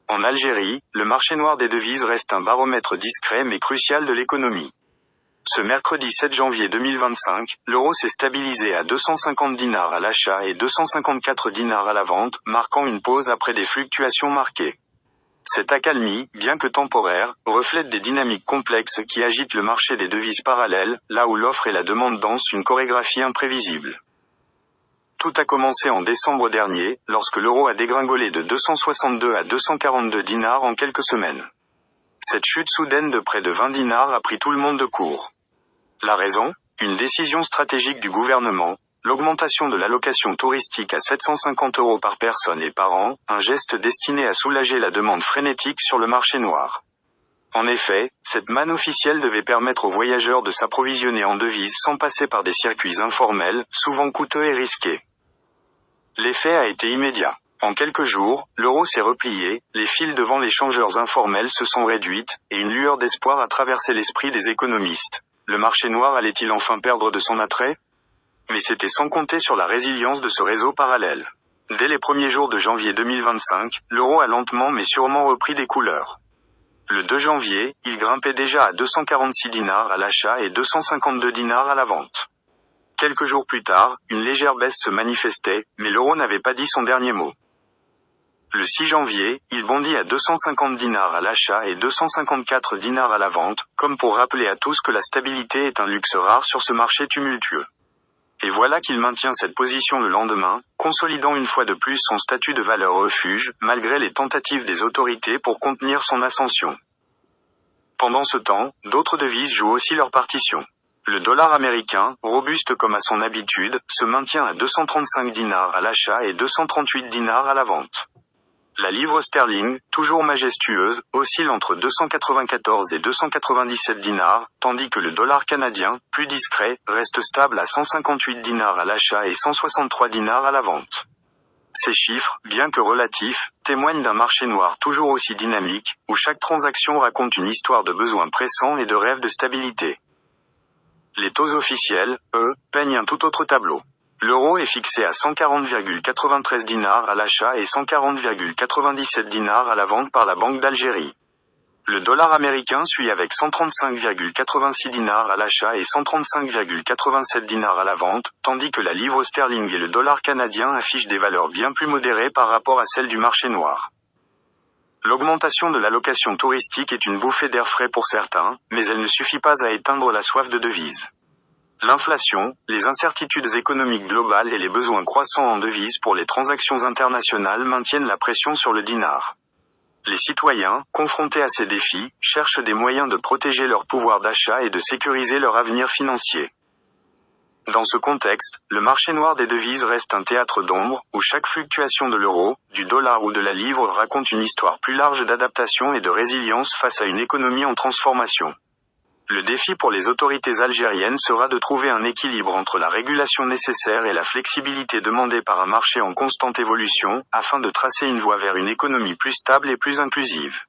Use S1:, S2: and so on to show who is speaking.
S1: En Algérie, le marché noir des devises reste un baromètre discret mais crucial de l'économie. Ce mercredi 7 janvier 2025, l'euro s'est stabilisé à 250 dinars à l'achat et 254 dinars à la vente, marquant une pause après des fluctuations marquées. Cette accalmie, bien que temporaire, reflète des dynamiques complexes qui agitent le marché des devises parallèles, là où l'offre et la demande dansent une chorégraphie imprévisible. Tout a commencé en décembre dernier, lorsque l'euro a dégringolé de 262 à 242 dinars en quelques semaines. Cette chute soudaine de près de 20 dinars a pris tout le monde de court. La raison ? Une décision stratégique du gouvernement, l'augmentation de l'allocation touristique à 750 € par personne et par an, un geste destiné à soulager la demande frénétique sur le marché noir. En effet, cette manne officielle devait permettre aux voyageurs de s'approvisionner en devises sans passer par des circuits informels, souvent coûteux et risqués. L'effet a été immédiat. En quelques jours, l'euro s'est replié, les files devant les changeurs informels se sont réduites, et une lueur d'espoir a traversé l'esprit des économistes. Le marché noir allait-il enfin perdre de son attrait ? Mais c'était sans compter sur la résilience de ce réseau parallèle. Dès les premiers jours de janvier 2025, l'euro a lentement mais sûrement repris des couleurs. Le 2 janvier, il grimpait déjà à 246 dinars à l'achat et 252 dinars à la vente. Quelques jours plus tard, une légère baisse se manifestait, mais l'euro n'avait pas dit son dernier mot. Le 6 janvier, il bondit à 250 dinars à l'achat et 254 dinars à la vente, comme pour rappeler à tous que la stabilité est un luxe rare sur ce marché tumultueux. Et voilà qu'il maintient cette position le lendemain, consolidant une fois de plus son statut de valeur refuge, malgré les tentatives des autorités pour contenir son ascension. Pendant ce temps, d'autres devises jouent aussi leur partition. Le dollar américain, robuste comme à son habitude, se maintient à 235 dinars à l'achat et 238 dinars à la vente. La livre sterling, toujours majestueuse, oscille entre 294 et 297 dinars, tandis que le dollar canadien, plus discret, reste stable à 158 dinars à l'achat et 163 dinars à la vente. Ces chiffres, bien que relatifs, témoignent d'un marché noir toujours aussi dynamique, où chaque transaction raconte une histoire de besoins pressants et de rêves de stabilité. Les taux officiels, eux, peignent un tout autre tableau. L'euro est fixé à 140,93 dinars à l'achat et 140,97 dinars à la vente par la Banque d'Algérie. Le dollar américain suit avec 135,86 dinars à l'achat et 135,87 dinars à la vente, tandis que la livre sterling et le dollar canadien affichent des valeurs bien plus modérées par rapport à celles du marché noir. L'augmentation de l'allocation touristique est une bouffée d'air frais pour certains, mais elle ne suffit pas à éteindre la soif de devises. L'inflation, les incertitudes économiques globales et les besoins croissants en devises pour les transactions internationales maintiennent la pression sur le dinar. Les citoyens, confrontés à ces défis, cherchent des moyens de protéger leur pouvoir d'achat et de sécuriser leur avenir financier. Dans ce contexte, le marché noir des devises reste un théâtre d'ombre, où chaque fluctuation de l'euro, du dollar ou de la livre raconte une histoire plus large d'adaptation et de résilience face à une économie en transformation. Le défi pour les autorités algériennes sera de trouver un équilibre entre la régulation nécessaire et la flexibilité demandée par un marché en constante évolution, afin de tracer une voie vers une économie plus stable et plus inclusive.